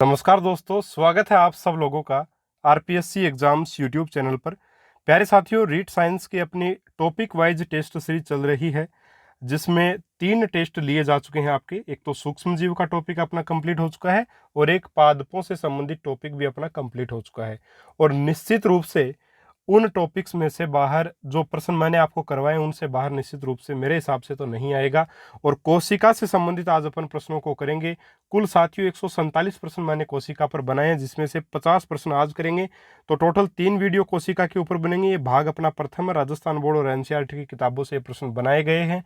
नमस्कार दोस्तों, स्वागत है आप सब लोगों का आरपीएससी एग्जाम्स यूट्यूब चैनल पर। प्यारे साथियों, रीट साइंस की अपनी टॉपिक वाइज टेस्ट सीरीज चल रही है, जिसमें 3 टेस्ट लिए जा चुके हैं आपके। एक तो सूक्ष्म जीव का टॉपिक अपना कंप्लीट हो चुका है और एक पादपों से संबंधित टॉपिक भी अपना कंप्लीट हो चुका है। और निश्चित रूप से उन टॉपिक्स में से बाहर जो प्रश्न मैंने आपको करवाए, उनसे बाहर निश्चित रूप से मेरे हिसाब से तो नहीं आएगा। और कोशिका से संबंधित आज अपन प्रश्नों को करेंगे। कुल साथियों 147 प्रश्न मैंने कोशिका पर बनाए हैं, जिसमें से 50 प्रश्न आज करेंगे। तो टोटल 3 वीडियो कोशिका के ऊपर बनेंगे। ये भाग अपना प्रथम है। राजस्थान बोर्ड और एनसीईआरटी की किताबों से प्रश्न बनाए गए हैं।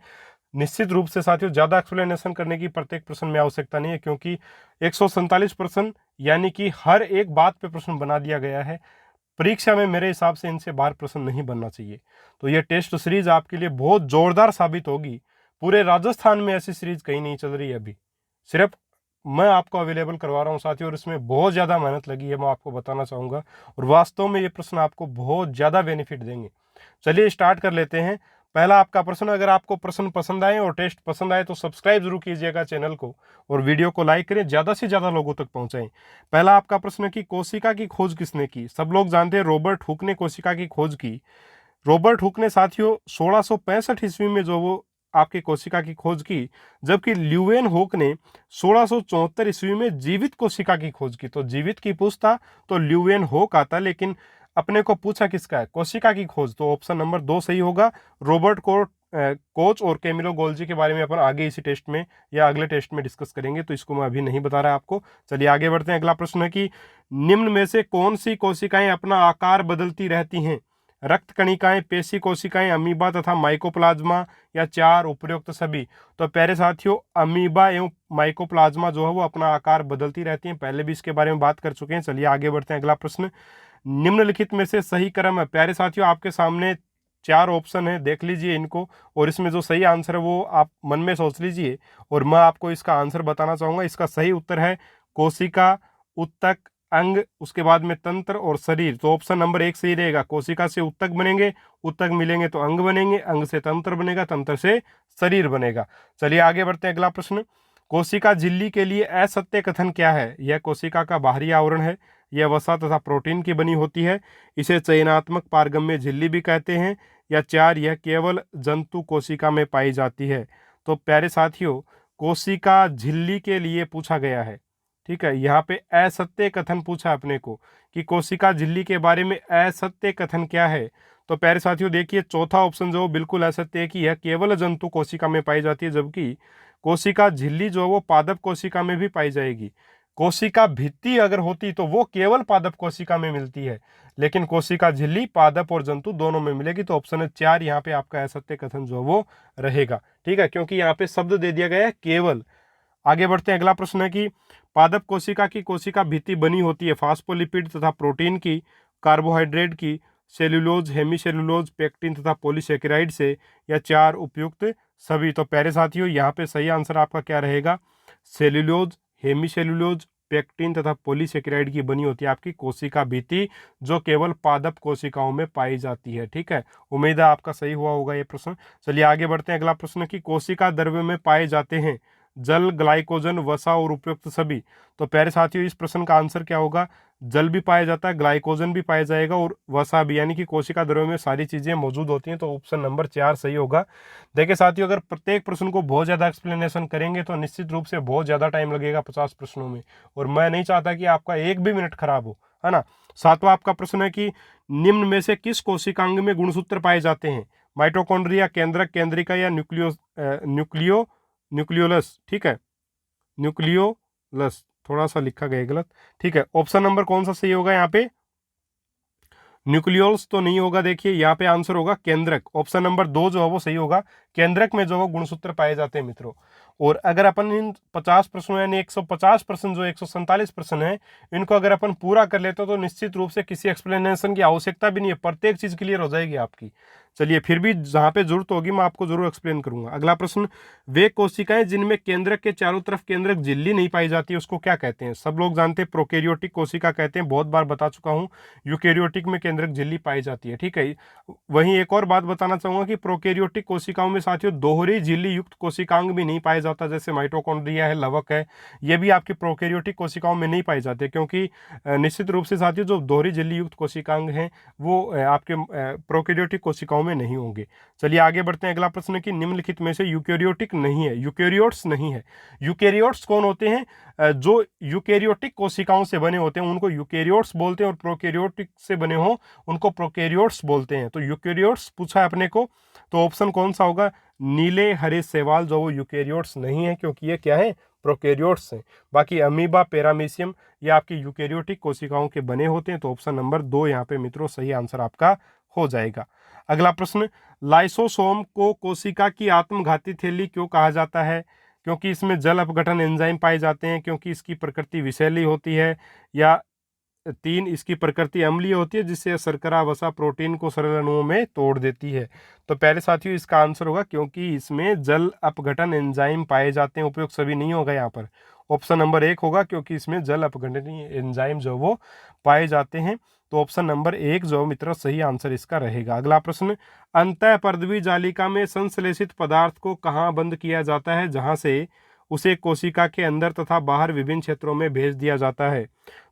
निश्चित रूप से साथियों ज़्यादा एक्सप्लेनेशन करने की प्रत्येक प्रश्न में आवश्यकता नहीं है, क्योंकि 147 प्रश्न यानी कि हर एक बात पे प्रश्न बना दिया गया है। परीक्षा में मेरे हिसाब से इनसे बाहर प्रश्न नहीं बनना चाहिए। तो ये टेस्ट सीरीज आपके लिए बहुत जोरदार साबित होगी। पूरे राजस्थान में ऐसी सीरीज कहीं नहीं चल रही है अभी, सिर्फ मैं आपको अवेलेबल करवा रहा हूँ साथियों। और इसमें बहुत ज़्यादा मेहनत लगी है, मैं आपको बताना चाहूँगा। और वास्तव में ये प्रश्न आपको बहुत ज़्यादा बेनिफिट देंगे। चलिए स्टार्ट कर लेते हैं। पहला आपका प्रश्न, अगर आपको प्रश्न पसंद आए और टेस्ट पसंद आए तो सब्सक्राइब जरूर कीजिएगा चैनल को और वीडियो को लाइक करें, ज़्यादा से ज़्यादा लोगों तक पहुंचाएं। पहला आपका प्रश्न कि कोशिका की खोज किसने की? सब लोग जानते हैं रॉबर्ट हुक ने कोशिका की खोज की। रॉबर्ट हुक ने साथियों 1665 ईस्वी में जो वो आपकी कोशिका की खोज की, जबकि ल्यूवेन हुक ने 1674 ईस्वी में जीवित कोशिका की खोज की। तो जीवित की पूछता तो ल्यूवेन हुक आता, लेकिन अपने को पूछा किसका है? कोशिका की खोज। तो ऑप्शन नंबर 2 सही होगा। रॉबर्ट कोच और कैमिलो गोल्जी के बारे में अपन आगे इसी टेस्ट में या अगले टेस्ट में डिस्कस करेंगे, तो इसको मैं अभी नहीं बता रहा आपको। चलिए आगे बढ़ते हैं। अगला प्रश्न है कि निम्न में से कौन सी कोशिकाएं अपना आकार बदलती रहती हैं? रक्त कणिकाएं, पेशी कोशिकाएं, अमीबा तथा माइकोप्लाज्मा, या 4 उपयुक्त सभी? तो प्यारे साथियों, अमीबा एवं माइकोप्लाज्मा जो है वो अपना आकार बदलती रहती हैं। पहले भी इसके बारे में बात कर चुके हैं। चलिए आगे बढ़ते हैं। अगला प्रश्न, निम्नलिखित में से सही क्रम है? प्यारे साथियों, आपके सामने 4 ऑप्शन है, देख लीजिए इनको, और इसमें जो सही आंसर है वो आप मन में सोच लीजिए और मैं आपको इसका आंसर बताना चाहूंगा। इसका सही उत्तर है कोशिका, उत्तक, अंग, उसके बाद में तंत्र और शरीर। तो ऑप्शन नंबर 1 सही रहेगा। कोशिका से उत्तक बनेंगे, उत्तक मिलेंगे तो अंग बनेंगे, अंग से तंत्र बनेगा, तंत्र से शरीर बनेगा। चलिए आगे बढ़ते हैं। अगला प्रश्न, कोशिका झिल्ली के लिए असत्य कथन क्या है? यह कोशिका का बाहरी आवरण है, यह वसा तथा प्रोटीन की बनी होती है, इसे चयनात्मक पारगम्य झिल्ली भी कहते हैं, या 4 यह केवल जंतु कोशिका में पाई जाती है। तो प्यारे साथियों, कोशिका झिल्ली के लिए पूछा गया है, ठीक है। यहाँ पे असत्य कथन पूछा अपने को कि कोशिका झिल्ली के बारे में असत्य कथन क्या है। तो प्यारे साथियों देखिए, चौथा ऑप्शन जो बिल्कुल असत्य है कि यह केवल जंतु कोशिका में पाई जाती है, जबकि कोशिका झिल्ली जो वो पादप कोशिका में भी पाई जाएगी। कोशिका भित्ति अगर होती तो वो केवल पादप कोशिका में मिलती है, लेकिन कोशिका झिल्ली पादप और जंतु दोनों में मिलेगी। तो ऑप्शन 4 यहाँ पे आपका असत्य कथन जो वो रहेगा, ठीक है, क्योंकि यहाँ पे शब्द दे दिया गया है केवल। आगे बढ़ते हैं। अगला प्रश्न है कि पादप कोशिका की कोशिका भित्ति बनी होती है फास्फोलिपिड तथा प्रोटीन की, कार्बोहाइड्रेट की, सेल्यूलोज, हेमीसेल्यूलोज, पेक्टिन तथा पॉलीसेकेराइड से, या 4 उपयुक्त सभी? तो प्यारे साथियों, यहाँ पे सही आंसर आपका क्या रहेगा? सेल्यूलोज, हेमीसेल्यूलोज, पेक्टिन तथा पॉलीसेकेराइड की बनी होती है आपकी कोशिका भित्ति, जो केवल पादप कोशिकाओं में पाई जाती है, ठीक है। उम्मीद है आपका सही हुआ होगा ये प्रश्न। चलिए आगे बढ़ते हैं। अगला प्रश्न कि कोशिका द्रव्य में पाए जाते हैं जल, ग्लाइकोजन, वसा और उपयुक्त सभी? तो प्यारे साथियों, इस प्रश्न का आंसर क्या होगा? जल भी पाया जाता है, ग्लाइकोजन भी पाया जाएगा और वसा भी, यानी कि कोशिका द्रव्य में सारी चीजें मौजूद होती हैं। तो ऑप्शन नंबर 4 सही होगा। देखिए साथियों, अगर प्रत्येक प्रश्न को बहुत ज्यादा एक्सप्लेनेशन करेंगे तो निश्चित रूप से बहुत ज्यादा टाइम लगेगा 50 प्रश्नों में, और मैं नहीं चाहता कि आपका एक भी मिनट खराब हो, है ना। 7वां आपका प्रश्न है कि निम्न में से किस कोशिकांग में गुणसूत्र पाए जाते हैं? माइटोकॉन्ड्रिया, केंद्रक, केंद्रिका, या न्यूक्लियोलस, ठीक है, न्यूक्लियोलस, थोड़ा सा लिखा गया गलत, ठीक है। ऑप्शन नंबर कौन सा सही होगा यहाँ पे? न्यूक्लियोल्स तो नहीं होगा। देखिए यहाँ पे आंसर होगा केंद्रक। ऑप्शन नंबर 2 जो है वो सही होगा। केंद्रक में जो है गुणसूत्र पाए जाते हैं मित्रों। और अगर अपन इन 50 प्रश्नों यानी 150 प्रश्न जो 147 प्रश्न है, इनको अगर अपन पूरा कर लेते हो तो निश्चित रूप से किसी एक्सप्लेनेशन की आवश्यकता भी नहीं है, प्रत्येक चीज क्लियर हो जाएगी आपकी। चलिए फिर भी जहाँ पे जरूरत होगी मैं आपको जरूर एक्सप्लेन करूंगा। अगला प्रश्न, वे कोशिकाएं जिनमें केंद्रक के चारों तरफ केंद्रक झिल्ली नहीं पाई जाती है उसको क्या कहते हैं? सब लोग जानते हैं प्रोकैरियोटिक कोशिका कहते हैं, बहुत बार बता चुका हूँ। यूकैरियोटिक में केंद्रक झिल्ली पाई जाती है, ठीक है। वहीं एक और बात बताना चाहूंगा कि प्रोकैरियोटिक कोशिकाओं में साथियों दोहरी झिल्ली युक्त कोशिकांग भी नहीं पाया जाता, जैसे माइटोकॉन्ड्रिया है, लवक है, ये भी आपकी प्रोकैरियोटिक कोशिकाओं में नहीं पाए जाते, क्योंकि निश्चित रूप से साथियों जो दोहरी झिल्ली युक्त कोशिकांग हैं वो आपके प्रोकैरियोटिक कोशिकाओं में नहीं होंगे। चलिए आगे बढ़ते हैं। अगला प्रश्न कि निम्नलिखित में से यूकैरियोटिक नहीं है, यूकैरियोट्स नहीं है। यूकैरियोट्स कौन होते हैं? जो यूकैरियोटिक कोशिकाओं से बने होते हैं उनको यूकैरियोट्स बोलते हैं, और प्रोकैरियोटिक से बने हो उनको प्रोकैरियोट्स बोलते हैं। तो यूकैरियोट्स पूछा है अपने को, तो ऑप्शन कौन सा होगा? नीले हरे शैवाल जो वो यूकैरियोट्स नहीं है, क्योंकि ये क्या है? प्रोकैरियोट्स हैं। बाकी अमीबा, पैरामीशियम ये आपकी यूकैरियोटिक कोशिकाओं के बने होते हैं। तो ऑप्शन नंबर 2 यहाँ पे मित्रों सही आंसर आपका हो जाएगा। अगला प्रश्न, लाइसोसोम को कोशिका की आत्मघाती थैली क्यों कहा जाता है? क्योंकि इसमें जल अपघटन एंजाइम पाए जाते हैं, क्योंकि इसकी प्रकृति विषैली होती है, या 3 इसकी प्रकृति अम्लीय होती है जिससे शर्करा वसा प्रोटीन को सरल अणुओं में तोड़ देती है। तो पहले साथियों इसका आंसर होगा क्योंकि इसमें जल अपघटन एंजाइम पाए जाते हैं, उपयोग सभी नहीं होगा यहाँ पर। ऑप्शन नंबर 1 होगा क्योंकि इसमें जल अपघटन एंजाइम जो वो पाए जाते हैं। तो ऑप्शन नंबर 1 जो मित्र सही आंसर इसका रहेगा। अगला प्रश्न, अंतःपर्दवी जालिका में संश्लेषित पदार्थ को कहाँ बंद किया जाता है जहाँ से उसे कोशिका के अंदर तथा बाहर विभिन्न क्षेत्रों में भेज दिया जाता है?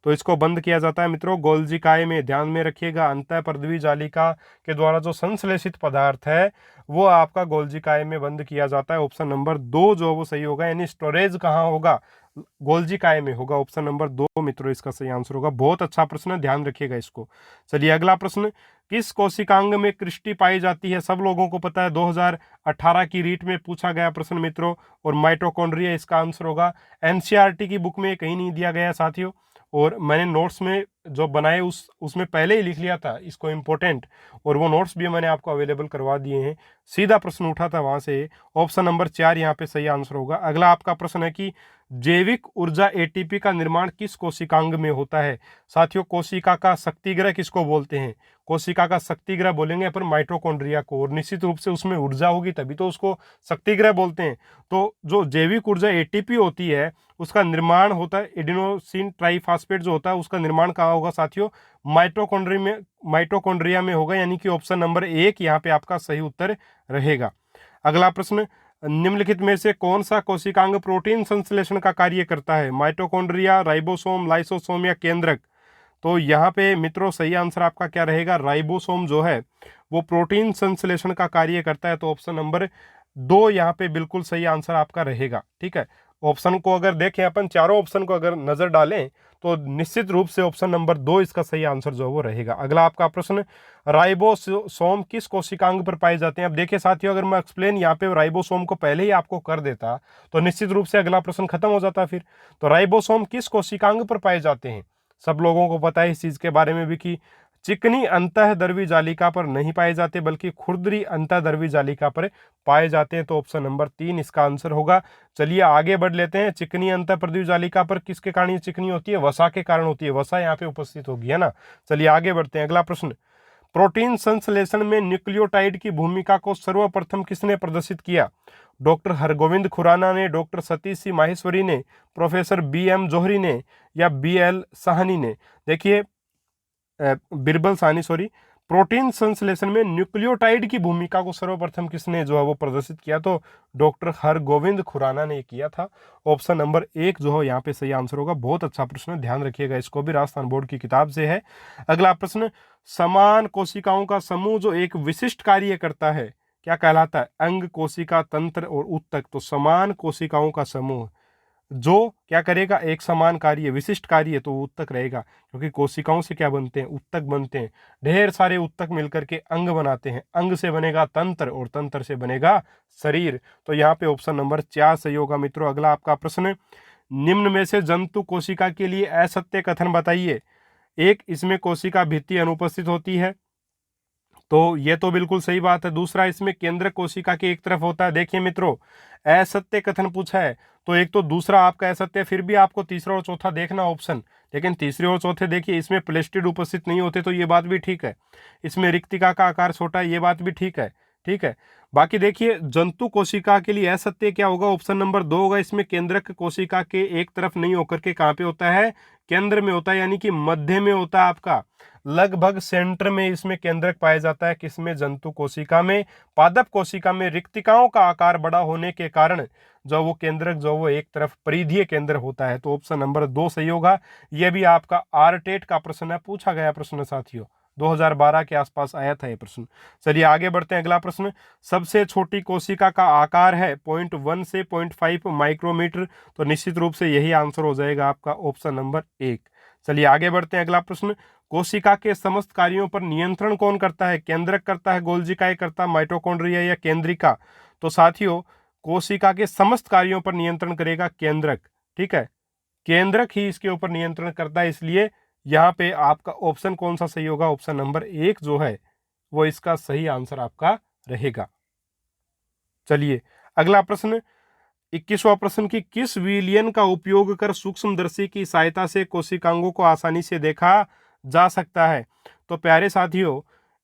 तो इसको बंद किया जाता है मित्रों गोल्जी काय में। ध्यान में रखिएगा, अंतःपर्दवी जालिका के द्वारा जो संश्लेषित पदार्थ है वो आपका गोल्जी काय में बंद किया जाता है। ऑप्शन नंबर 2 जो वो सही होगा, यानी स्टोरेज कहाँ होगा? गोल्जी काय में होगा। ऑप्शन नंबर 2 मित्रों इसका सही आंसर होगा। बहुत अच्छा प्रश्न, ध्यान रखिएगा इसको। चलिए अगला प्रश्न, किस कोशिकांग में क्रिस्टी पाई जाती है? सब लोगों को पता है, 2018 की रीट में पूछा गया प्रश्न मित्रों, और माइटोकॉन्ड्रिया इसका आंसर होगा। एनसीईआरटी की बुक में कहीं नहीं दिया गया साथियों, और मैंने नोट्स में जो बनाए उसमें पहले ही लिख लिया था इसको इम्पोर्टेंट, और वो नोट्स भी मैंने आपको अवेलेबल करवा दिए हैं। सीधा प्रश्न उठा था वहां से। ऑप्शन नंबर 4 यहाँ पे सही आंसर होगा। अगला आपका प्रश्न है कि जैविक ऊर्जा एटीपी का निर्माण किस कोशिकांग में होता है? साथियों कोशिका का शक्तिग्रह किसको बोलते हैं? कोशिका का शक्तिग्रह बोलेंगे अपन माइटोकॉन्ड्रिया को, और निश्चित रूप से उसमें ऊर्जा होगी तभी तो उसको शक्तिग्रह बोलते हैं। तो जो जैविक ऊर्जा एटीपी होती है उसका निर्माण होता है, एडिनोसिन ट्राइफॉस्फेट जो होता है उसका निर्माण कहाँ होगा साथियों? माइटोकॉन्ड्रिया में होगा, यानी कि ऑप्शन नंबर 1 यहाँ पे आपका सही उत्तर रहेगा। अगला प्रश्न, निम्नलिखित में से कौन सा कोशिकांग प्रोटीन संश्लेषण का कार्य करता है? माइटोकॉन्ड्रिया, राइबोसोम, लाइसोसोम या केंद्रक? तो यहाँ पे मित्रों सही आंसर आपका क्या रहेगा? राइबोसोम जो है वो प्रोटीन संश्लेषण का कार्य करता है। तो ऑप्शन नंबर 2 यहाँ पे बिल्कुल सही आंसर आपका रहेगा, ठीक है। ऑप्शन को अगर देखें अपन, चारों ऑप्शन को अगर नजर डालें तो निश्चित रूप से ऑप्शन नंबर 2 इसका सही आंसर जो है वो रहेगा। अगला आपका प्रश्न, राइबोसोम किस कोशिकांग पर पाए जाते हैं? अब देखिए साथियों, अगर मैं एक्सप्लेन यहाँ पे राइबोसोम को पहले ही आपको कर देता तो निश्चित रूप से अगला प्रश्न खत्म हो जाता फिर। तो राइबोसोम किस कोशिकांग पर पाए जाते हैं? सब लोगों को पता है इस चीज के बारे में भी कि चिकनी अंतःद्रवी जालिका पर नहीं पाए जाते बल्कि खुरदरी अंतःद्रवी जालिका पर पाए जाते हैं। तो ऑप्शन नंबर 3 इसका आंसर होगा। चलिए आगे बढ़ लेते हैं। चिकनी अंतःपर्दवी जालिका पर किसके कारण ये चिकनी होती है? वसा के कारण होती है। वसा यहाँ पे उपस्थित होगी, है ना। चलिए आगे बढ़ते हैं। अगला प्रश्न, प्रोटीन संश्लेषण में न्यूक्लियोटाइड की भूमिका को सर्वप्रथम किसने प्रदर्शित किया? डॉक्टर हरगोविंद खुराना ने, डॉक्टर सतीश सी माहेश्वरी ने, प्रोफेसर BM जोहरी ने, या BL साहनी ने? देखिए बिरबल साहनी, सॉरी। प्रोटीन संश्लेषण में न्यूक्लियोटाइड की भूमिका को सर्वप्रथम किसने जो है वो प्रदर्शित किया? तो डॉक्टर हरगोविंद खुराना ने किया था। ऑप्शन नंबर 1 जो है यहाँ पे सही आंसर होगा। बहुत अच्छा प्रश्न, ध्यान रखिएगा, इसको भी राजस्थान बोर्ड की किताब से है। अगला प्रश्न, समान कोशिकाओं का समूह जो एक विशिष्ट कार्य करता है क्या कहलाता है? अंग, कोशिका, तंत्र और उत्तक। तो समान कोशिकाओं का समूह जो क्या करेगा? एक समान कार्य, विशिष्ट कार्य, तो उत्तक रहेगा, क्योंकि कोशिकाओं से क्या बनते हैं? उत्तक बनते हैं। ढेर सारे उत्तक मिलकर के अंग बनाते हैं, अंग से बनेगा तंत्र और तंत्र से बनेगा शरीर। तो यहाँ पे ऑप्शन नंबर 4 सही होगा मित्रों। अगला आपका प्रश्न, निम्न में से जंतु कोशिका के लिए असत्य कथन बताइए। 1, इसमें कोशिका भित्ति अनुपस्थित होती है। तो ये तो बिल्कुल सही बात है। दूसरा, इसमें केंद्रक कोशिका के एक तरफ होता है। देखिए मित्रों, असत्य कथन पूछा है, तो एक तो दूसरा आपका असत्य, फिर भी आपको तीसरा और चौथा देखना ऑप्शन, लेकिन तीसरे और चौथे देखिए इसमें प्लेस्टिड उपस्थित नहीं होते, तो ये बात भी ठीक है। इसमें रिक्तिका का आकार छोटा है, ये बात भी ठीक है। ठीक है, बाकी देखिए जंतु कोशिका के लिए असत्य क्या होगा, ऑप्शन नंबर 2 होगा। इसमें केंद्रक कोशिका के एक तरफ नहीं होकर के कहाँ पे होता है, केंद्र में होता है, यानी कि मध्य में होता है आपका, लगभग सेंटर में इसमें केंद्रक पाया जाता है। किसमें, जंतु कोशिका में। पादप कोशिका में रिक्तिकाओं का आकार बड़ा होने के कारण जो वो केंद्रक जो वो एक तरफ परिधीय केंद्र होता है। तो ऑप्शन नंबर 2 सही होगा। यह भी आपका आरटेट का प्रश्न है, पूछा गया प्रश्न साथियों, 2012 के आसपास आया था ये प्रश्न। चलिए आगे बढ़ते हैं, अगला प्रश्न। सबसे छोटी कोशिका का आकार है 0.1 से 0.5 माइक्रोमीटर, तो निश्चित रूप से यही आंसर हो जाएगा आपका ऑप्शन नंबर 1। चलिए आगे बढ़ते हैं, अगला प्रश्न। कोशिका के समस्त कार्यों पर नियंत्रण कौन करता है, केंद्रक करता है, गोल्जिकाए करता है, माइटोकॉन्ड्रिया या केंद्रिका। तो साथियों, कोशिका के समस्त कार्यों पर नियंत्रण करेगा केंद्रक। ठीक है, केंद्रक ही इसके ऊपर नियंत्रण करता है, इसलिए यहाँ पे आपका ऑप्शन कौन सा सही होगा, ऑप्शन नंबर 1 जो है वो इसका सही आंसर आपका रहेगा। चलिए अगला प्रश्न, 21वां प्रश्न की किस विलयन का उपयोग कर सूक्ष्मदर्शी की सहायता से कोशिकांगों को आसानी से देखा जा सकता है। तो प्यारे साथियों,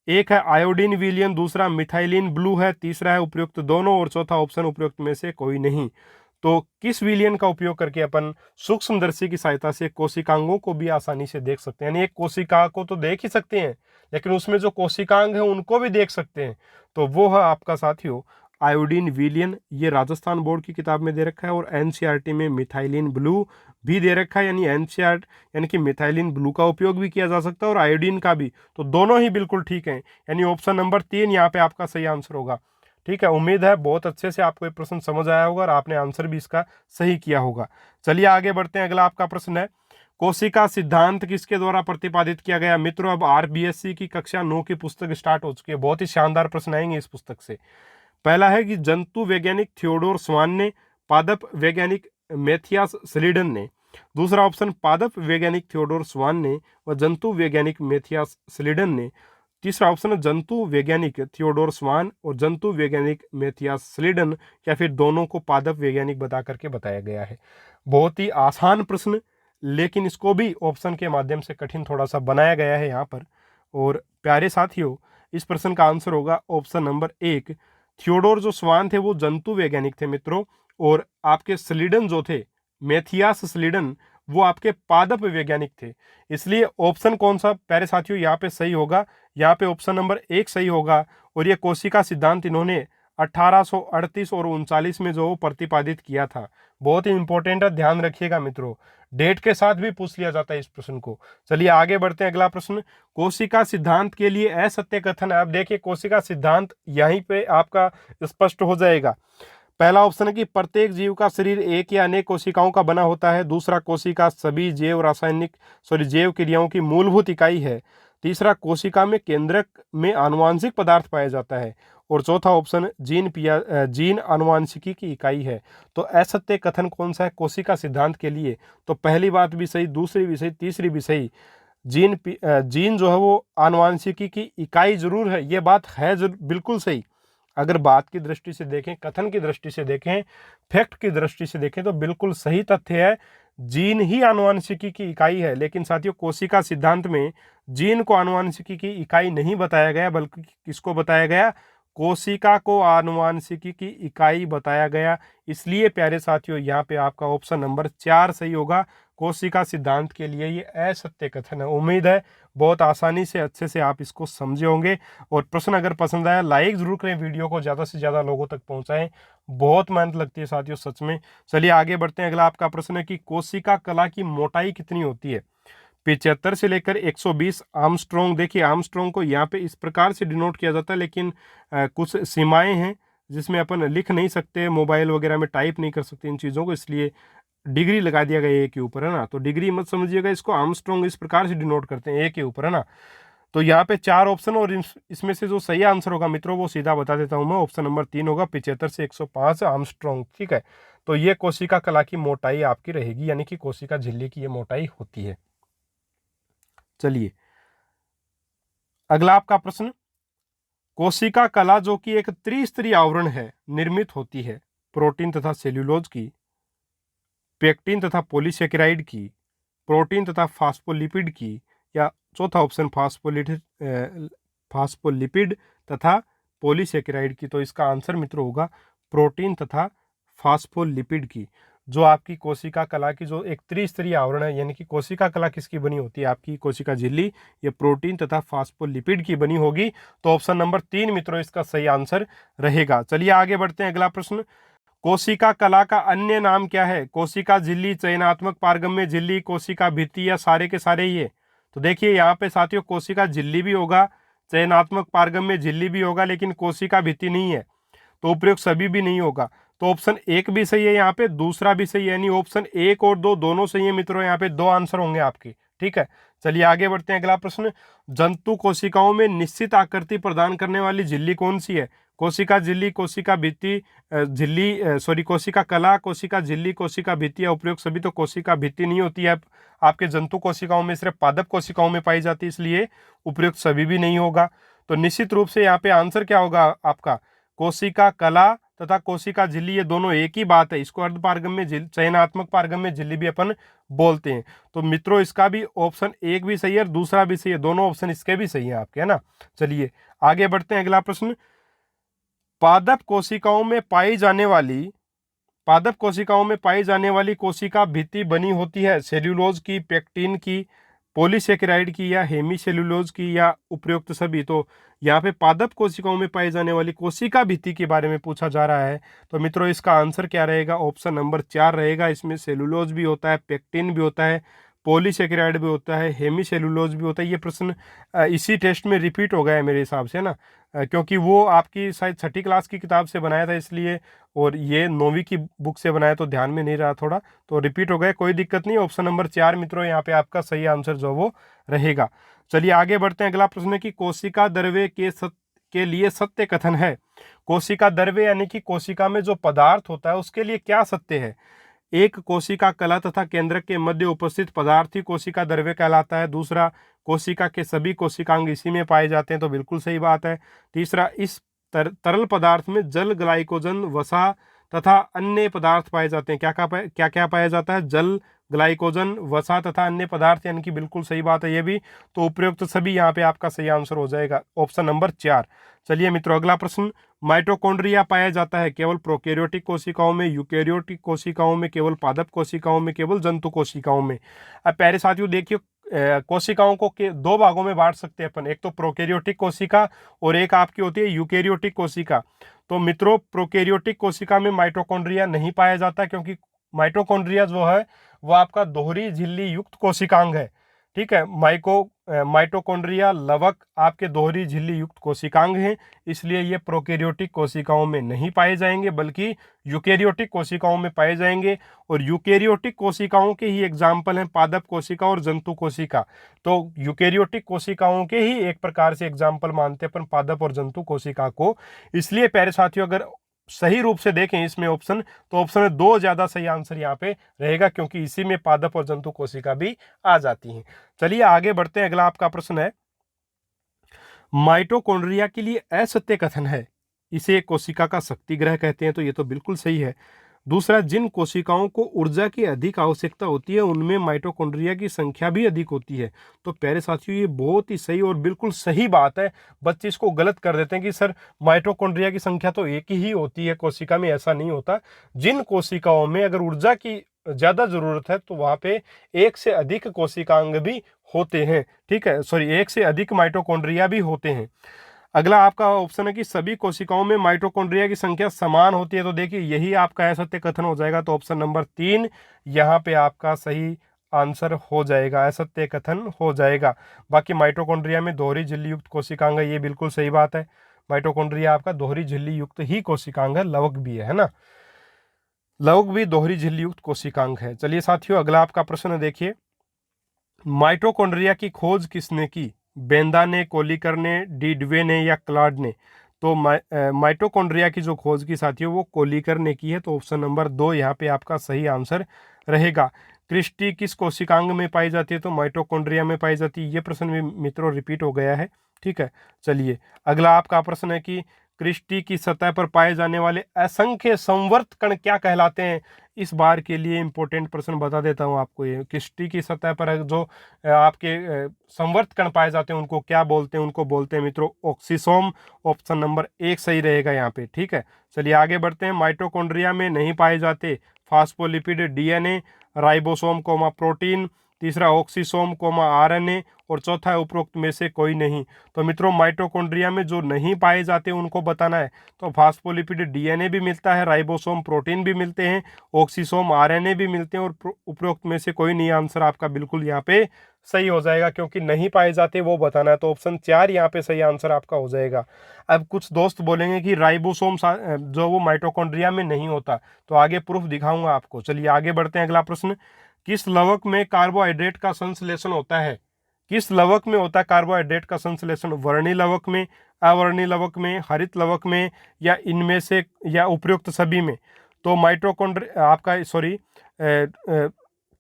एक है आयोडीन विलयन, दूसरा मिथाइलिन ब्लू है, तीसरा है उपयुक्त दोनों, और चौथा ऑप्शन उपयुक्त में से कोई नहीं। तो किस विलयन का उपयोग करके अपन सूक्ष्मदर्शी की सहायता से कोशिकांगों को भी आसानी से देख सकते हैं, यानी एक कोशिका को तो देख ही सकते हैं, लेकिन उसमें जो कोशिकांग है उनको भी देख सकते हैं। तो वो है आपका साथियों आयोडीन विलयन। ये राजस्थान बोर्ड की किताब में दे रखा है, और एनसीईआरटी में मिथाइलिन ब्लू भी दे रखा है, यानी एनसीईआरटी यानी कि मिथाइलिन ब्लू का उपयोग भी किया जा सकता है और आयोडीन का भी। तो दोनों ही बिल्कुल ठीक है, यानी ऑप्शन नंबर 3 यहाँ पे आपका सही आंसर होगा। ठीक है, उम्मीद है बहुत अच्छे से आपको ये प्रश्न समझ आया होगा और आपने आंसर भी इसका सही किया होगा। चलिए आगे बढ़ते हैं, अगला आपका प्रश्न है, कोशिका सिद्धांत किसके द्वारा प्रतिपादित किया गया। मित्रों, अब आरबीएससी की कक्षा 9 की पुस्तक स्टार्ट हो चुकी है, बहुत ही शानदार प्रश्न आएंगे इस पुस्तक से। पहला है कि जंतु वैज्ञानिक थियोडोर स्वान ने, पादप वैज्ञानिक मैथियास स्लीडन ने। दूसरा ऑप्शन, पादप वैज्ञानिक थियोडोर स्वान ने व जंतु वैज्ञानिक मैथियास स्लीडन ने। तीसरा ऑप्शन है जंतु वैज्ञानिक थियोडोर स्वान और जंतु वैज्ञानिक मैथियास स्लीडन, या फिर दोनों को पादप वैज्ञानिक बता करके बताया गया है। बहुत ही आसान प्रश्न, लेकिन इसको भी ऑप्शन के माध्यम से कठिन थोड़ा सा बनाया गया है यहाँ पर। और प्यारे साथियों, इस प्रश्न का आंसर होगा ऑप्शन नंबर 1। थियोडोर जो स्वान थे वो जंतु वैज्ञानिक थे मित्रों, और आपके स्लीडन जो थे, मैथियास स्लीडन, वो आपके पादप वैज्ञानिक थे। इसलिए ऑप्शन कौन सा प्यारे साथियों यहाँ पे सही होगा, यहाँ पे ऑप्शन नंबर 1 सही होगा। और ये कोशिका सिद्धांत इन्होंने 1838 और 39 में जो प्रतिपादित किया था। बहुत ही इंपॉर्टेंट है, ध्यान रखिएगा मित्रों, डेट के साथ भी पूछ लिया जाता है इस प्रश्न को। चलिए आगे बढ़ते हैं, अगला प्रश्न, कोशिका सिद्धांत के लिए असत्य कथन है। अब देखिए कोशिका सिद्धांत यहीं पे आपका स्पष्ट हो जाएगा। पहला ऑप्शन है कि प्रत्येक जीव का शरीर एक या अनेक कोशिकाओं का बना होता है। दूसरा, कोशिका सभी जैव क्रियाओं की मूलभूत इकाई है। तीसरा, कोशिका में केंद्रक में आनुवांशिक पदार्थ पाया जाता है। और चौथा ऑप्शन, जीन आनुवांशिकी की इकाई है। तो असत्य कथन कौन सा है कोशिका सिद्धांत के लिए, तो पहली बात भी सही, दूसरी भी सही, तीसरी भी सही। जीन जो है वो आनुवांशिकी की इकाई जरूर है, ये बात है बिल्कुल सही। अगर बात की दृष्टि से देखें, कथन की दृष्टि से देखें, फैक्ट की दृष्टि से देखें, तो बिल्कुल सही तथ्य है, जीन ही आनुवांशिकी की इकाई है। लेकिन साथियों, कोशिका सिद्धांत में जीन को आनुवांशिकी की इकाई नहीं बताया गया, बल्कि किसको बताया गया, कोशिका को आनुवांशिकी की इकाई बताया गया। इसलिए प्यारे साथियों, यहाँ पे आपका ऑप्शन नंबर 4 सही होगा। कोशिका सिद्धांत के लिए ये असत्य कथन है। उम्मीद है बहुत आसानी से अच्छे से आप इसको समझे होंगे। और प्रश्न अगर पसंद आया, लाइक जरूर करें, वीडियो को ज़्यादा से ज़्यादा लोगों तक पहुंचाएं, बहुत मेहनत लगती है साथियों सच में। चलिए आगे बढ़ते हैं, अगला आपका प्रश्न है कि कोशिका कला की मोटाई कितनी होती है। 75 से लेकर 120 आर्मस्ट्रॉन्ग। देखिए आर्मस्ट्रॉन्ग को यहाँ पे इस प्रकार से डिनोट किया जाता है, लेकिन कुछ सीमाएं हैं जिसमें अपन लिख नहीं सकते, मोबाइल वगैरह में टाइप नहीं कर सकते इन चीज़ों को, इसलिए डिग्री लगा दिया गया ए के ऊपर, है ना। तो डिग्री मत समझिएगा इसको, आर्मस्ट्रॉन्ग इस प्रकार से डिनोट करते हैं ए के ऊपर, है ना। तो यहाँ पे 4 ऑप्शन, और इसमें से जो सही आंसर होगा मित्रों वो सीधा बता देता हूँ मैं, ऑप्शन नंबर 3 होगा, 75 से 105 आर्मस्ट्रॉन्ग। ठीक है, तो ये कोशिका कला की मोटाई आपकी रहेगी, यानी कि कोशिका झिल्ली की ये मोटाई होती है। चलिए अगला आपका प्रश्न, कोशिका कला जो कि एक त्रिस्तरीय आवरण है, निर्मित होती है प्रोटीन तथा सेल्यूलोज की, पेक्टिन तथा पॉलीसेकेराइड की, प्रोटीन तथा फास्फोलिपिड की, या चौथा ऑप्शन फास्फोलिपिड तथा पॉलीसेकेराइड की। तो इसका आंसर मित्रों होगा प्रोटीन तथा फास्फोलिपिड की। जो आपकी कोशिका कला की जो एक त्रिस्तरीय आवरण है, यानी कि कोशिका कला किसकी बनी होती है, आपकी कोशिका झिल्ली, ये प्रोटीन तथा फास्फोलिपिड की बनी होगी। तो ऑप्शन नंबर 3 मित्रों इसका सही आंसर रहेगा। चलिए आगे बढ़ते हैं, अगला प्रश्न। कोशिका कला का अन्य नाम क्या है? कोशिका झिल्ली, चयनात्मक पारगम्य झिल्ली, कोशिका भित्ति, या सारे के सारे ये? तो देखिए यहाँ पे साथियों कोशिका झिल्ली भी होगा, चयनात्मक पारगम्य झिल्ली भी होगा, लेकिन कोशिका भित्ति नहीं है, तो उपयुक्त सभी भी नहीं होगा। तो ऑप्शन 1 भी सही है यहाँ पे, दूसरा भी सही है, यानी ऑप्शन 1 और 2 दोनों सही है मित्रों। यहाँ पे 2 आंसर होंगे आपके, ठीक है। चलिए आगे बढ़ते हैं, अगला प्रश्न। जंतु कोशिकाओं में निश्चित आकृति प्रदान करने वाली झिल्ली कौन सी है? कोशिका झिल्ली, कोशिका भित्ति, कोशिका कला, कोशिका झिल्ली, कोशिका भित्ति, या उपयुक्त सभी? तो कोशिका भित्ति नहीं होती है आपके जंतु कोशिकाओं में, सिर्फ पादप कोशिकाओं में पाई जाती है, इसलिए उपयुक्त सभी भी नहीं होगा। तो निश्चित रूप से यहाँ पे आंसर क्या होगा आपका? कोशिका कला तथा कोशिका झिल्ली ये दोनों एक ही बात है, इसको अर्धपारगम्य झिल्ली, चयनात्मक पारगम्य झिल्ली भी अपन बोलते हैं। तो मित्रों इसका भी ऑप्शन 1 भी सही है और दूसरा भी सही है, दोनों ऑप्शन इसके भी सही है आपके, है ना। चलिए आगे बढ़ते हैं, अगला प्रश्न। पादप कोशिकाओं में पाई जाने वाली कोशिका भित्ति बनी होती है सेल्यूलोज की, पेक्टिन की, पॉलीसेकेराइड की, या हेमीसेल्यूलोज की, या उपयुक्त सभी? तो यहाँ पे पादप कोशिकाओं में पाई जाने वाली कोशिका भित्ति के बारे में पूछा जा रहा है। तो मित्रों इसका आंसर क्या रहेगा? ऑप्शन नंबर 4 रहेगा। इसमें सेल्यूलोज भी होता है, पेक्टिन भी होता है, पॉलीसेकेराइड भी होता है, हेमीसेल्यूलोज भी होता है। ये प्रश्न इसी टेस्ट में रिपीट हो गया है मेरे हिसाब से ना, क्योंकि वो आपकी शायद 6ठी क्लास की किताब से बनाया था इसलिए, और ये 9वीं की बुक से बनाया तो ध्यान में नहीं रहा थोड़ा, तो रिपीट हो गया, कोई दिक्कत नहीं। ऑप्शन नंबर 4 मित्रों यहाँ पे आपका सही आंसर जो वो रहेगा। चलिए आगे बढ़ते हैं, अगला प्रश्न है कि कोशिका द्रव्य के लिए सत्य कथन है। कोशिका द्रव्य यानी कि कोशिका में जो पदार्थ होता है उसके लिए क्या सत्य है? एक, कोशिका कला तथा केंद्रक के मध्य उपस्थित पदार्थ ही कोशिका द्रव्य कहलाता है। दूसरा, कोशिका के सभी कोशिकांग इसी में पाए जाते हैं, तो बिल्कुल सही बात है। तीसरा, इस तरल पदार्थ में जल, ग्लाइकोजन, वसा तथा अन्य पदार्थ पाए जाते हैं। क्या क्या पाया जाता है? जल, ग्लाइकोजन, वसा तथा अन्य पदार्थ, यानी कि बिल्कुल सही बात है ये भी। तो उपयुक्त सभी यहाँ पे आपका सही आंसर हो जाएगा, ऑप्शन नंबर 4। चलिए मित्रों अगला प्रश्न। माइटोकॉन्ड्रिया पाया जाता है केवल प्रोकैरियोटिक कोशिकाओं में, यूकैरियोटिक कोशिकाओं में, केवल पादप कोशिकाओं में, केवल जंतु कोशिकाओं में? अब प्यारे साथियों देखिए, कोशिकाओं को 2 भागों में बांट सकते हैं अपन, एक तो प्रोकैरियोटिक कोशिका और एक आपकी होती है यूकैरियोटिक कोशिका। तो मित्रों प्रोकैरियोटिक कोशिका में माइटोकॉन्ड्रिया नहीं पाया जाता, क्योंकि माइटोकॉन्ड्रिया जो है वो आपका दोहरी झिल्ली युक्त कोशिकांग है, ठीक है। माइटोकॉन्ड्रिया लवक आपके दोहरी झिल्ली युक्त कोशिकांग हैं, इसलिए ये प्रोकैरियोटिक कोशिकाओं में नहीं पाए जाएंगे, बल्कि यूकैरियोटिक कोशिकाओं में पाए जाएंगे। और यूकैरियोटिक कोशिकाओं के ही एग्जाम्पल हैं पादप कोशिका और जंतु कोशिका। तो यूकैरियोटिक कोशिकाओं के ही एक प्रकार से एग्जाम्पल मानते हैं अपन पादप और जंतु कोशिका को। इसलिए प्यारे साथियों अगर सही रूप से देखें इसमें ऑप्शन, तो ऑप्शन 2 ज्यादा सही आंसर यहाँ पे रहेगा, क्योंकि इसी में पादप और जंतु कोशिका भी आ जाती हैं। चलिए आगे बढ़ते हैं, अगला आपका प्रश्न है, माइटोकॉन्ड्रिया के लिए असत्य कथन है। इसे कोशिका का शक्ति ग्रह कहते हैं, तो ये तो बिल्कुल सही है। दूसरा, जिन कोशिकाओं को ऊर्जा की अधिक आवश्यकता होती है उनमें माइटोकॉन्ड्रिया की संख्या भी अधिक होती है। तो प्यारे साथियों ये बहुत ही सही और बिल्कुल सही बात है। बच्चे इसको गलत कर देते हैं कि सर माइटोकॉन्ड्रिया की संख्या तो एक ही होती है कोशिका में, ऐसा नहीं होता। जिन कोशिकाओं में अगर ऊर्जा की ज्यादा जरूरत है तो वहां पे एक से अधिक कोशिकांग भी होते हैं, ठीक है, एक से अधिक माइटोकॉन्ड्रिया भी होते हैं। अगला आपका ऑप्शन है कि सभी कोशिकाओं में माइटोकॉन्ड्रिया की संख्या समान होती है। तो देखिए यही आपका असत्य कथन हो जाएगा, तो ऑप्शन नंबर 3 यहाँ पे आपका सही आंसर हो जाएगा, असत्य कथन हो जाएगा। बाकी माइटोकॉन्ड्रिया में दोहरी झिल्ली युक्त कोशिकांग है, ये बिल्कुल सही बात है। माइटोकॉन्ड्रिया आपका दोहरी झिल्ली युक्त ही कोशिकांग है, लवक भी है ना, लवक भी दोहरी झिल्ली युक्त कोशिकांग है। चलिए साथियों अगला आपका प्रश्न देखिए, माइटोकॉन्ड्रिया की खोज किसने की? बेंदा ने, कोलिकर ने, डीडवे ने, या क्लाड ने? तो माइटोकॉन्ड्रिया की जो खोज की साथियों वो कोलिकर ने की है, तो ऑप्शन नंबर 2 यहाँ पे आपका सही आंसर रहेगा। क्रिस्टी किस कोशिकांग में पाई जाती है? तो माइटोकॉन्ड्रिया में पाई जाती है। ये प्रश्न भी मित्रों रिपीट हो गया है, ठीक है। चलिए अगला आपका प्रश्न है कि क्रिस्टी की सतह पर पाए जाने वाले असंख्य संवर्त कण क्या कहलाते हैं। इस बार के लिए इंपॉर्टेंट प्रश्न बता देता हूं आपको। ये क्रिस्टी की सतह पर जो आपके संवर्त कण पाए जाते हैं उनको क्या बोलते हैं, उनको बोलते हैं मित्रों ऑक्सीसोम। ऑप्शन नंबर 1 सही रहेगा यहाँ पे। ठीक है, चलिए आगे बढ़ते हैं। माइटोकॉन्ड्रिया में नहीं पाए जाते phospholipid DNA, ribosome comma protein, तीसरा ऑक्सीसोम कोमा आरएनए, और चौथा है उपरोक्त में से कोई नहीं। तो मित्रों माइटोकॉन्ड्रिया में जो नहीं पाए जाते उनको बताना है। तो फास्फोलिपिड डीएनए भी मिलता है, राइबोसोम प्रोटीन भी मिलते हैं, ऑक्सीसोम आरएनए भी मिलते हैं, और उपरोक्त में से कोई नहीं। आंसर आपका बिल्कुल यहाँ पे सही हो जाएगा, क्योंकि नहीं पाए जाते वो बताना है। तो ऑप्शन 4 यहाँ पे सही आंसर आपका हो जाएगा। अब कुछ दोस्त बोलेंगे कि राइबोसोम जो वो माइटोकॉन्ड्रिया में नहीं होता, तो आगे प्रूफ दिखाऊंगा आपको। चलिए आगे बढ़ते हैं। अगला प्रश्न, किस लवक में कार्बोहाइड्रेट का संश्लेषण होता है? किस लवक में होता है कार्बोहाइड्रेट का संश्लेषण? वर्णी लवक में, अवर्णी लवक में, हरित लवक में, या इनमें से, या उपयुक्त सभी में? तो माइटोकॉन्ड्रिया आपका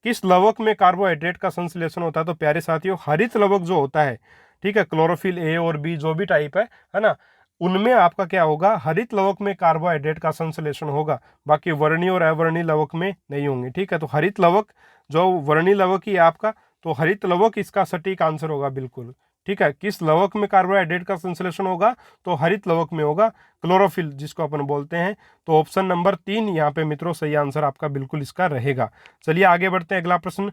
किस लवक में कार्बोहाइड्रेट का संश्लेषण होता है? तो प्यारे साथियों हरित लवक जो होता है, ठीक है, क्लोरोफिल ए और बी जो भी टाइप है ना, उनमें आपका क्या होगा, हरित लवक में कार्बोहाइड्रेट का संश्लेषण होगा। बाकी वर्णी और अवर्णी लवक में नहीं होंगे। ठीक है, तो हरित लवक जो वर्णी लवक ही आपका, तो हरित लवक इसका सटीक आंसर होगा बिल्कुल। ठीक है, किस लवक में कार्बोहाइड्रेट का संश्लेषण होगा? तो हरित लवक में होगा, क्लोरोफिल जिसको अपन बोलते हैं। तो ऑप्शन नंबर 3 यहाँ पे मित्रों सही आंसर आपका बिल्कुल इसका रहेगा। चलिए आगे बढ़ते हैं। अगला प्रश्न,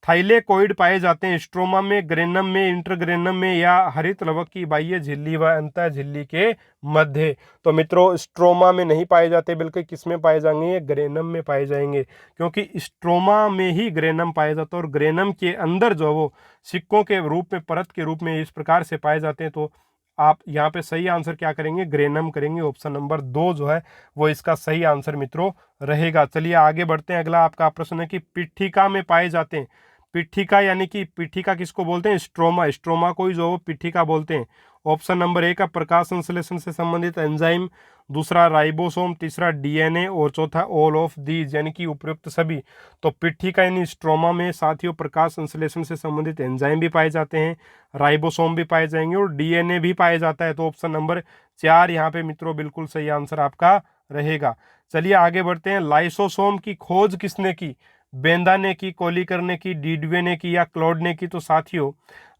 थाइलेकोइड पाए जाते हैं स्ट्रोमा में, ग्रेनम में, इंटरग्रेनम में, या हरित लवक की बाह्य झिल्ली व अंतः झिल्ली के मध्य? तो मित्रों स्ट्रोमा में नहीं पाए जाते, बल्कि किस में पाए जाएंगे? ग्रेनम में पाए जाएंगे, क्योंकि स्ट्रोमा में ही ग्रेनम पाया जाता है, और ग्रेनम के अंदर जो वो सिक्कों के रूप में, परत के रूप में इस प्रकार से पाए जाते हैं। तो आप यहाँ पे सही आंसर क्या करेंगे? ग्रेनम करेंगे। ऑप्शन नंबर 2 जो है वो इसका सही आंसर मित्रों रहेगा। चलिए आगे बढ़ते हैं। अगला आपका प्रश्न है कि पिट्ठिका में पाए जाते हैं। पिट्ठिका यानी कि पिट्ठिका किसको बोलते हैं? स्ट्रोमा। स्ट्रोमा को ही जो पिट्ठिका बोलते हैं। ऑप्शन नंबर 1 का प्रकाश संश्लेषण से संबंधित एंजाइम, दूसरा राइबोसोम, तीसरा डीएनए, और चौथा ऑल ऑफ दीज यानी कि उपयुक्त सभी। तो पिट्ठिका यानी स्ट्रोमा में साथियों प्रकाश संश्लेषण से संबंधित एंजाइम भी पाए जाते हैं, राइबोसोम भी पाए जाएंगे, और डीएनए भी पाया जाता है। तो ऑप्शन नंबर 4 यहाँ पे मित्रों बिल्कुल सही आंसर आपका रहेगा। चलिए आगे बढ़ते हैं। लाइसोसोम की खोज किसने की? बेंदा ने की, कोलिकर ने की, डीडवे ने की, या क्लॉड ने की? तो साथियों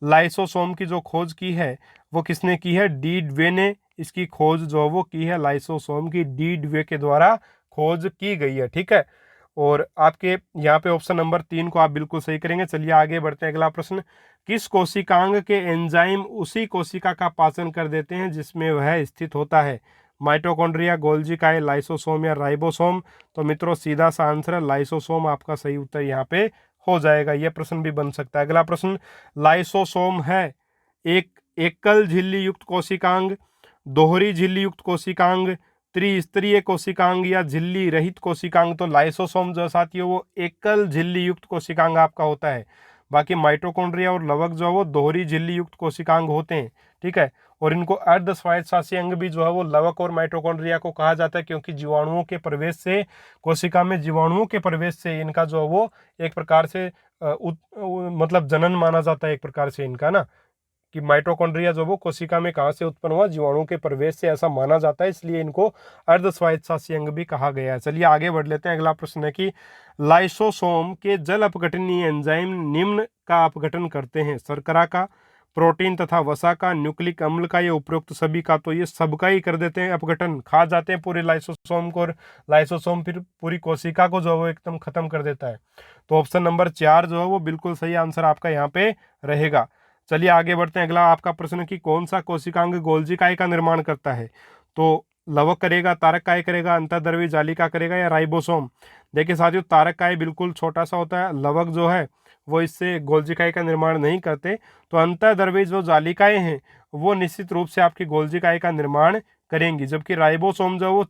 लाइसोसोम की जो खोज की है वो किसने की है? डीडवे ने इसकी खोज जो वो की है। लाइसोसोम की डीडवे के द्वारा खोज की गई है। ठीक है, और आपके यहाँ पे ऑप्शन नंबर 3 को आप बिल्कुल सही करेंगे। चलिए आगे बढ़ते हैं। अगला प्रश्न, किस कोशिकांग के एंजाइम उसी कोशिका का पाचन कर देते हैं जिसमें वह स्थित होता है? माइटोकॉन्ड्रिया, गोल्जी काय, लाइसोसोम, या राइबोसोम? तो मित्रों सीधा सा आंसर है लाइसोसोम, आपका सही उत्तर यहाँ पे हो जाएगा। यह प्रश्न भी बन सकता है। अगला प्रश्न, लाइसोसोम है एक एकल झिल्ली युक्त कोशिकांग, दोहरी झिल्ली युक्त कोशिकांग, त्रिस्तरीय कोशिकांग, या झिल्ली रहित कोशिकांग? तो लाइसोसोम जो साथियों वो एकल झिल्ली युक्त कोशिकांग आपका होता है। बाकी माइटोकॉन्ड्रिया और लवक जो है वो दोहरी झिल्ली युक्त कोशिकांग होते हैं। ठीक है, और इनको अर्ध स्वायत्त शासी अंग भी जो है वो लवक और माइटोकॉन्ड्रिया को कहा जाता है, क्योंकि जीवाणुओं के प्रवेश से, कोशिका में जीवाणुओं के प्रवेश से इनका जो है वो एक प्रकार से मतलब जनन माना जाता है एक प्रकार से इनका ना, कि माइटोकॉन्ड्रिया जो वो कोशिका में कहाँ से उत्पन्न हुआ? जीवाणुओं के प्रवेश से, ऐसा माना जाता है, इसलिए इनको अर्ध स्वायत्त शासी अंग भी कहा गया है। चलिए आगे बढ़ लेते हैं। अगला प्रश्न है कि लाइसोसोम के जल अपघटनीय एंजाइम निम्न का अपघटन करते हैं? शर्करा का, प्रोटीन तथा वसा का, न्यूक्लिक अम्ल का, या उपरोक्त सभी का? तो ये सबका ही कर देते हैं अपघटन, खा जाते हैं पूरे लाइसोसोम को, और लाइसोसोम फिर पूरी कोशिका को जो है वो एकदम खत्म कर देता है। तो ऑप्शन नंबर 4 जो है वो बिल्कुल सही आंसर आपका यहाँ पे रहेगा। चलिए आगे बढ़ते हैं। अगला आपका प्रश्न कि कौन सा कोशिकांग गोल्जी काय का निर्माण करता है? तो लवक करेगा, तारक काय करेगा, अंतःद्रवी जालिका करेगा, या राइबोसोम? देखिए साथियों तारक काय बिल्कुल छोटा सा होता है, लवक जो है वो इससे गोल्जी काय का निर्माण नहीं करते। तो अंतःद्रवी जो जालिकाएं हैं वो निश्चित रूप से आपकी गोल्जी काय का निर्माण करेंगी, जबकि राइबोसोम जो वो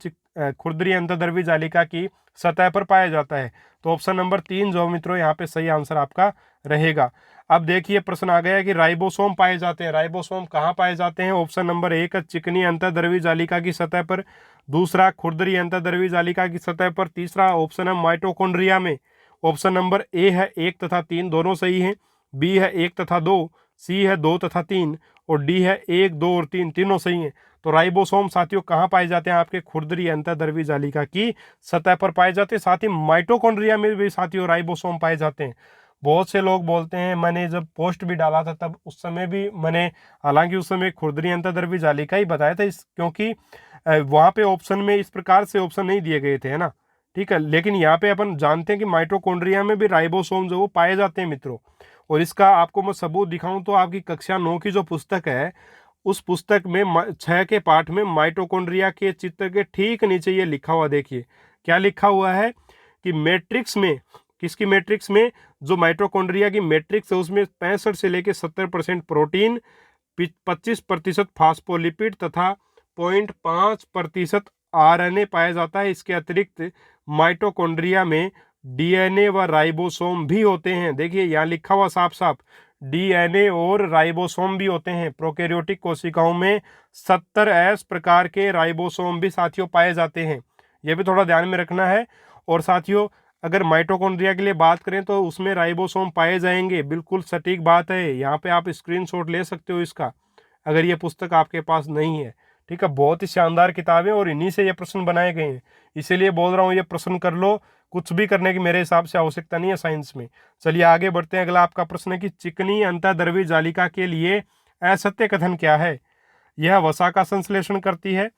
खुरदरी अंतःद्रवी जालिका की सतह पर पाया जाता है। तो ऑप्शन नंबर 3 जो मित्रों यहाँ पे सही आंसर आपका रहेगा। अब देखिए प्रश्न आ गया कि राइबोसोम पाए जाते हैं। राइबोसोम कहाँ पाए जाते हैं? ऑप्शन नंबर 1 चिकनी अंतःद्रवी जालिका की सतह पर, दूसरा खुरदरी अंतःद्रवी जालिका की सतह पर, तीसरा ऑप्शन है माइटोकॉन्ड्रिया में। ऑप्शन नंबर ए है 1 तथा 3 दोनों सही हैं, बी है 1 तथा 2, सी है 2 तथा 3, और डी है 1, 2 और 3 तीनों सही हैं। तो राइबोसोम साथियों कहाँ पाए जाते हैं? आपके खुरदरी अंतःद्रवी जालिका की सतह पर पाए जाते हैं। साथ ही माइटोकॉन्ड्रिया में भी साथियों राइबोसोम पाए जाते हैं। बहुत से लोग बोलते हैं, मैंने जब पोस्ट भी डाला था तब उस समय भी मैंने, हालांकि उस समय खुरदरी अंतःद्रवी जालिका ही बताया था क्योंकि वहां पे ऑप्शन में इस प्रकार से ऑप्शन नहीं दिए गए थे, है ना, ठीक है। लेकिन यहाँ पे अपन जानते हैं कि माइटोकॉन्ड्रिया में भी राइबोसोम जो वो पाए जाते हैं मित्रों। और इसका आपको मैं सबूत दिखाऊं तो आपकी कक्षा 9 की जो पुस्तक है उस पुस्तक में 6 के पाठ में माइटोकॉन्ड्रिया के चित्र के ठीक नीचे ये लिखा हुआ, देखिए क्या लिखा हुआ है कि मैट्रिक्स में, किसकी मैट्रिक्स में, जो माइटोकॉन्ड्रिया की मैट्रिक्स है उसमें 65 से लेकर 70% प्रोटीन, 25% फास्फोलिपिड तथा 0.5% आरएनए पाया जाता है। इसके अतिरिक्त माइटोकॉन्ड्रिया में डीएनए व राइबोसोम भी होते हैं। देखिए यहाँ लिखा हुआ साफ साफ, डीएनए और राइबोसोम भी होते हैं। प्रोकैरियोटिक कोशिकाओं में 70S प्रकार के राइबोसोम भी साथियों पाए जाते हैं, यह भी थोड़ा ध्यान में रखना है। और साथियों अगर माइटोकॉन्ड्रिया के लिए बात करें तो उसमें राइबोसोम पाए जाएंगे, बिल्कुल सटीक बात है। यहाँ पे आप स्क्रीनशॉट ले सकते हो इसका, अगर ये पुस्तक आपके पास नहीं है, ठीक है। बहुत ही शानदार किताबें और इन्हीं से ये प्रश्न बनाए गए हैं, इसीलिए बोल रहा हूँ ये प्रश्न कर लो, कुछ भी करने की मेरे हिसाब से आवश्यकता नहीं है साइंस में। चलिए आगे बढ़ते हैं। अगला आपका प्रश्न है कि चिकनी अंतःद्रवी जालिका के लिए असत्य कथन क्या है? यह वसा का संश्लेषण करती है,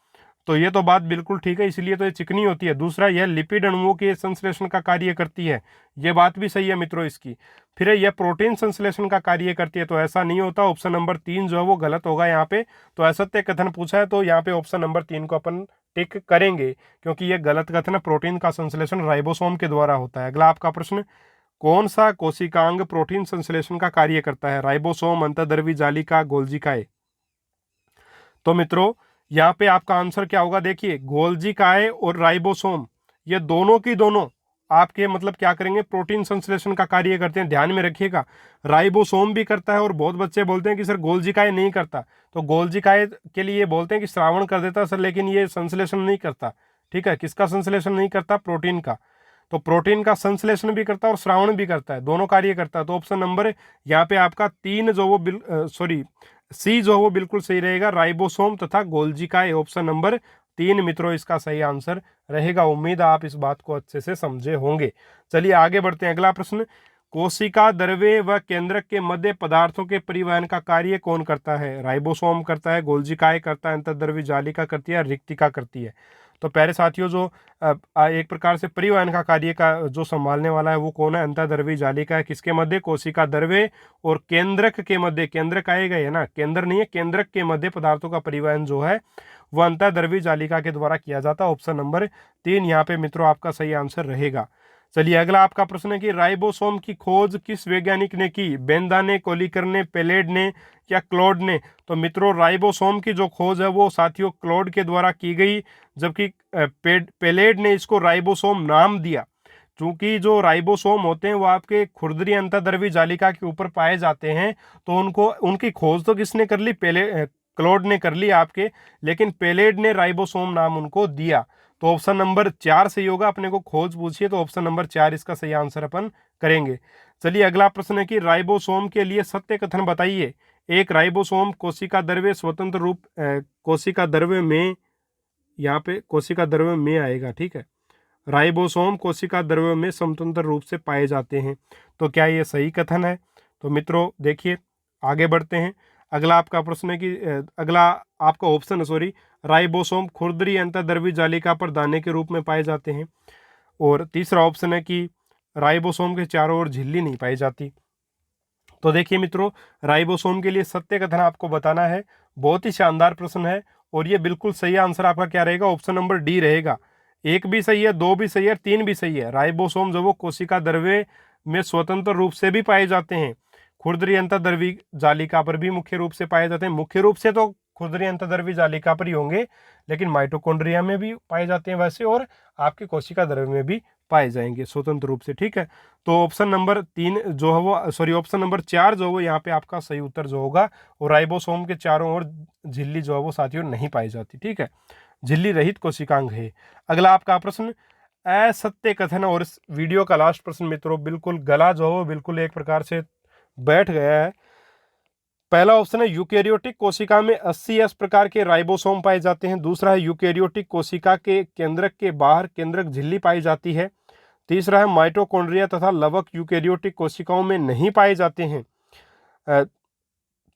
तो ये तो बात बिल्कुल ठीक है, इसलिए तो ये चिकनी होती है। दूसरा, यह लिपिड अणुओं के संश्लेषण का कार्य करती है, ये बात भी सही है मित्रों इसकी। फिर यह प्रोटीन संश्लेषण का कार्य करती है, तो ऐसा नहीं होता। ऑप्शन नंबर 3 जो है वो गलत होगा यहाँ पे। तो असत्य कथन पूछा है तो यहाँ पे ऑप्शन नंबर 3 को अपन टिक करेंगे, क्योंकि यह गलत कथन है। प्रोटीन का संश्लेषण राइबोसोम के द्वारा होता है। अगला आपका प्रश्न, कौन सा कोशिकांग प्रोटीन संश्लेषण का कार्य करता है? राइबोसोम, अंतःद्रवी जालिका, गोल्जिकाए। तो मित्रों यहाँ पे आपका आंसर क्या होगा? देखिए गोल्जिकाए और राइबोसोम ये दोनों की दोनों आपके मतलब क्या करेंगे? प्रोटीन संश्लेषण का कार्य करते हैं। ध्यान में रखिएगा, राइबोसोम भी करता है और बहुत बच्चे बोलते हैं कि सर गोल्जिकाए नहीं करता। तो गोल्जिकाए के लिए बोलते हैं कि श्रावण कर देता सर, लेकिन ये संश्लेषण नहीं करता, ठीक है। किसका संश्लेषण नहीं करता? प्रोटीन का। तो प्रोटीन का संश्लेषण भी करता है और श्रावण भी करता है, दोनों कार्य करता है। तो ऑप्शन नंबर यहाँ पे आपका 3 जो वो सी जो वो बिल्कुल सही रहेगा, राइबोसोम तथा गोल्जिकाए। ऑप्शन नंबर 3 मित्रों इसका सही आंसर रहेगा। उम्मीद आप इस बात को अच्छे से समझे होंगे। चलिए आगे बढ़ते हैं। अगला प्रश्न, कोशिका द्रव्य व केंद्रक के मध्य पदार्थों के परिवहन का कार्य कौन करता है? राइबोसोम करता है, गोल्जिकाए करता है, अंतःद्रवी जालिका करती है, रिक्तिका करती है। तो प्यारे साथियों जो एक प्रकार से परिवहन का कार्य का जो संभालने वाला है वो कौन है? अंतःद्रवी जालिका है। किसके मध्य? कोशिका द्रव्य और केंद्रक के मध्य। केंद्रक आएगा है ना, केंद्र नहीं है, केंद्रक के मध्य पदार्थों का परिवहन जो है वह अंतःद्रवी जालिका के द्वारा किया जाता है। ऑप्शन नंबर 3 यहाँ पे मित्रों आपका सही आंसर रहेगा। चलिए अगला आपका प्रश्न है कि राइबोसोम की खोज किस वैज्ञानिक ने की? बेंदा ने, कोलिकर ने, पेलेड ने या क्लॉड ने? तो मित्रों राइबोसोम की जो खोज है वो साथियों क्लॉड के द्वारा की गई, जबकि पेलेड ने इसको राइबोसोम नाम दिया। चूंकि जो राइबोसोम होते हैं वो आपके खुरदरी अंतःद्रवी जालिका के ऊपर पाए जाते हैं, तो उनको उनकी खोज तो किसने कर ली? क्लॉड ने कर ली आपके, लेकिन पेलेड ने राइबोसोम नाम उनको दिया। तो ऑप्शन नंबर 4 सही होगा। अपने को खोज पूछिए तो ऑप्शन नंबर 4 इसका सही आंसर अपन करेंगे। चलिए अगला प्रश्न है कि राइबोसोम के लिए सत्य कथन बताइए। एक, राइबोसोम कोशिका द्रव्य स्वतंत्र रूप कोशिका द्रव्य में, यहाँ पे कोशिका द्रव्य में आएगा, ठीक है। राइबोसोम कोशिका द्रव्य में स्वतंत्र रूप से पाए जाते हैं। तो क्या ये सही कथन है? तो मित्रों देखिए आगे बढ़ते हैं। अगला आपका प्रश्न है कि अगला आपका ऑप्शन सॉरी, राइबोसोम खुरदरी अंतःद्रवी जालिका पर दाने के रूप में पाए जाते हैं। और तीसरा ऑप्शन है कि राइबोसोम के चारों ओर झिल्ली नहीं पाई जाती। तो देखिए मित्रों राइबोसोम के लिए सत्य कथन आपको बताना है। बहुत ही शानदार प्रश्न है और ये बिल्कुल सही आंसर आपका क्या रहेगा? ऑप्शन नंबर डी रहेगा। 1 भी सही है, 2 भी सही है, 3 भी सही है। राइबोसोम जो वो कोशिका द्रव्य में स्वतंत्र रूप से भी पाए जाते हैं, खुरदरी अंतःद्रवी जालिका पर भी मुख्य रूप से पाए जाते हैं। मुख्य रूप से तो खुरदरी अंतःद्रवी जालिका पर ही होंगे, लेकिन माइटोकॉन्ड्रिया में भी पाए जाते हैं वैसे, और आपके कोशिका द्रव्य में भी पाए जाएंगे स्वतंत्र रूप से, ठीक है। तो ऑप्शन नंबर 3 जो है वो सॉरी ऑप्शन नंबर 4 जो है वो यहाँ पे आपका सही उत्तर जो होगा। और राइबोसोम के चारों ओर झिल्ली जो है वो साथियों नहीं पाई जाती, ठीक है। झिल्ली रहित कोशिकांग है। अगला आपका प्रश्न असत्य कथन, और इस वीडियो का लास्ट प्रश्न मित्रों, बिल्कुल गला जो है बिल्कुल एक प्रकार से बैठ गया है। पहला ऑप्शन है यूकेरियोटिक कोशिका में 80S प्रकार के राइबोसोम पाए जाते हैं। दूसरा है यूकेरियोटिक कोशिका के केंद्रक के बाहर केंद्रक झिल्ली पाई जाती है। तीसरा है माइटोकॉन्ड्रिया तथा लवक यूकेरियोटिक कोशिकाओं में नहीं पाए जाते हैं।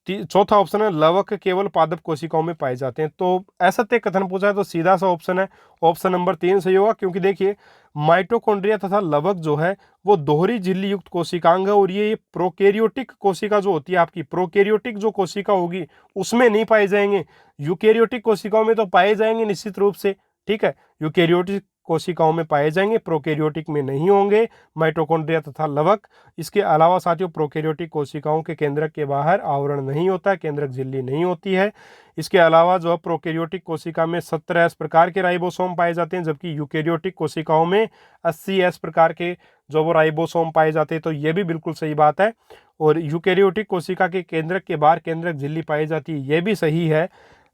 चौथा ऑप्शन है लवक केवल पादप कोशिकाओं में पाए जाते हैं। तो असत्य कथन पूछा है तो सीधा सा ऑप्शन है ऑप्शन नंबर 3 सही होगा, क्योंकि देखिए माइटोकॉन्ड्रिया तथा लवक जो है वो दोहरी झिल्ली युक्त कोशिकांग है, और ये प्रोकैरियोटिक कोशिका जो होती है आपकी, प्रोकैरियोटिक जो कोशिका होगी उसमें नहीं पाए जाएंगे। यूकैरियोटिक कोशिकाओं में तो पाए जाएंगे निश्चित रूप से, ठीक है, यूकैरियोटिक कोशिकाओं में पाए जाएंगे, प्रोकैरियोटिक में नहीं होंगे माइटोकॉन्ड्रिया तथा लवक। इसके अलावा साथियों प्रोकैरियोटिक कोशिकाओं के केंद्रक के बाहर आवरण नहीं होता है, केंद्रक झिल्ली नहीं होती है। इसके अलावा जो है प्रोकैरियोटिक कोशिका में 70S प्रकार के राइबोसोम पाए जाते हैं, जबकि यूकैरियोटिक कोशिकाओं में 80S प्रकार के जो वो राइबोसोम पाए जाते हैं। तो ये भी बिल्कुल सही बात है। और यूकैरियोटिक कोशिका के केंद्रक के बाहर केंद्रक झिल्ली पाई जाती है, ये भी सही है।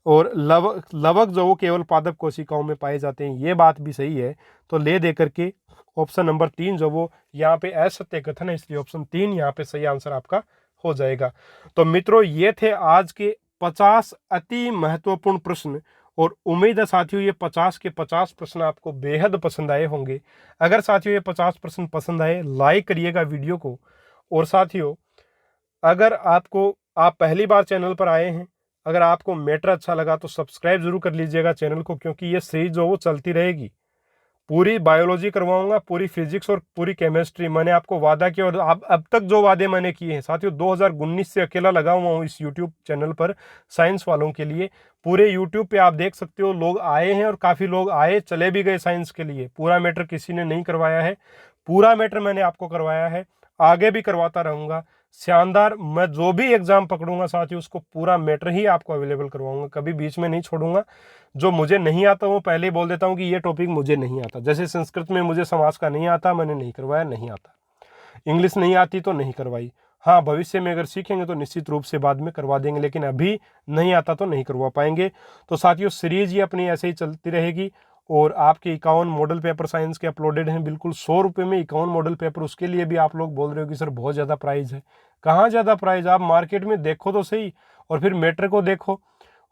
और लवक जो वो केवल पादप कोशिकाओं में पाए जाते हैं, ये बात भी सही है। तो ले दे करके ऑप्शन नंबर 3 जो वो यहाँ पे असत्य कथन है, इसलिए ऑप्शन 3 यहाँ पे सही आंसर आपका हो जाएगा। तो मित्रों ये थे आज के 50 अति महत्वपूर्ण प्रश्न, और उम्मीद है साथियों ये 50 के 50 प्रश्न आपको बेहद पसंद आए होंगे। अगर साथियों ये 50 प्रश्न पसंद आए, लाइक करिएगा वीडियो को। और साथियों अगर आप पहली बार चैनल पर आए हैं, अगर आपको मैटर अच्छा लगा तो सब्सक्राइब जरूर कर लीजिएगा चैनल को, क्योंकि ये सीरीज जो वो चलती रहेगी। पूरी बायोलॉजी करवाऊंगा, पूरी फिजिक्स और पूरी केमिस्ट्री, मैंने आपको वादा किया, और अब तक जो वादे मैंने किए हैं साथियों, 2019 से अकेला लगा हुआ हूँ इस यूट्यूब चैनल पर साइंस वालों के लिए। पूरे यूट्यूब पे आप देख सकते हो लोग आए हैं, और काफ़ी लोग आए चले भी गए साइंस के लिए। पूरा मैटर किसी ने नहीं करवाया है, पूरा मैटर मैंने आपको करवाया है, आगे भी करवाता रहूंगा। शानदार, मैं जो भी एग्जाम पकड़ूंगा साथियों उसको पूरा मैटर ही आपको अवेलेबल करवाऊंगा, कभी बीच में नहीं छोड़ूंगा। जो मुझे नहीं आता वो पहले ही बोल देता हूँ कि ये टॉपिक मुझे नहीं आता। जैसे संस्कृत में मुझे समाज का नहीं आता, मैंने नहीं करवाया, नहीं आता। इंग्लिश नहीं आती तो नहीं करवाई। हाँ, भविष्य में अगर सीखेंगे तो निश्चित रूप से बाद में करवा देंगे, लेकिन अभी नहीं आता तो नहीं करवा पाएंगे। तो साथियों सीरीज ही अपनी ऐसे ही चलती रहेगी। और आपके 51 मॉडल पेपर साइंस के अपलोडेड हैं, बिल्कुल 100 रुपये में 51 मॉडल पेपर। उसके लिए भी आप लोग बोल रहे हो कि सर बहुत ज़्यादा प्राइस है। कहाँ ज़्यादा प्राइस, आप मार्केट में देखो तो सही, और फिर मैटर को देखो।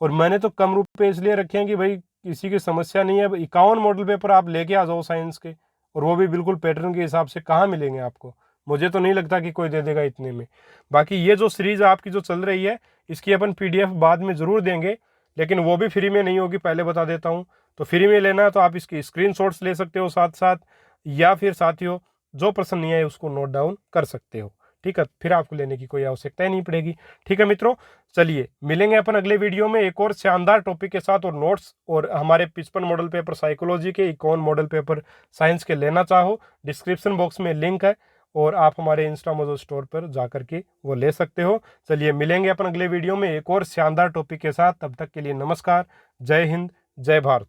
और मैंने तो कम रुपये इसलिए रखे हैं कि भाई किसी की समस्या नहीं है। 51 मॉडल पेपर आप लेके आ जाओ साइंस के, और वो भी बिल्कुल पैटर्न के हिसाब से। कहाँ मिलेंगे आपको, मुझे तो नहीं लगता कि कोई दे देगा इतने में। बाकी ये जो सीरीज आपकी जो चल रही है, इसकी अपन PDF बाद में ज़रूर देंगे, लेकिन वो भी फ्री में नहीं होगी, पहले बता देता हूँ। तो फ्री में लेना है तो आप इसकी स्क्रीनशॉट्स ले सकते हो साथ साथ, या फिर साथियों जो प्रश्न नहीं है उसको नोट डाउन कर सकते हो, ठीक है। फिर आपको लेने की कोई आवश्यकता ही नहीं पड़ेगी, ठीक है मित्रों। चलिए मिलेंगे अपन अगले वीडियो में एक और शानदार टॉपिक के साथ, और नोट्स और हमारे 55 मॉडल पेपर साइकोलॉजी के, 51 मॉडल पेपर साइंस के लेना चाहो, डिस्क्रिप्शन बॉक्स में लिंक है, और आप हमारे इंस्टा मोजो स्टोर पर जा करके वो ले सकते हो। चलिए मिलेंगे अपन अगले वीडियो में एक और शानदार टॉपिक के साथ, तब तक के लिए नमस्कार, जय हिंद, जय भारत।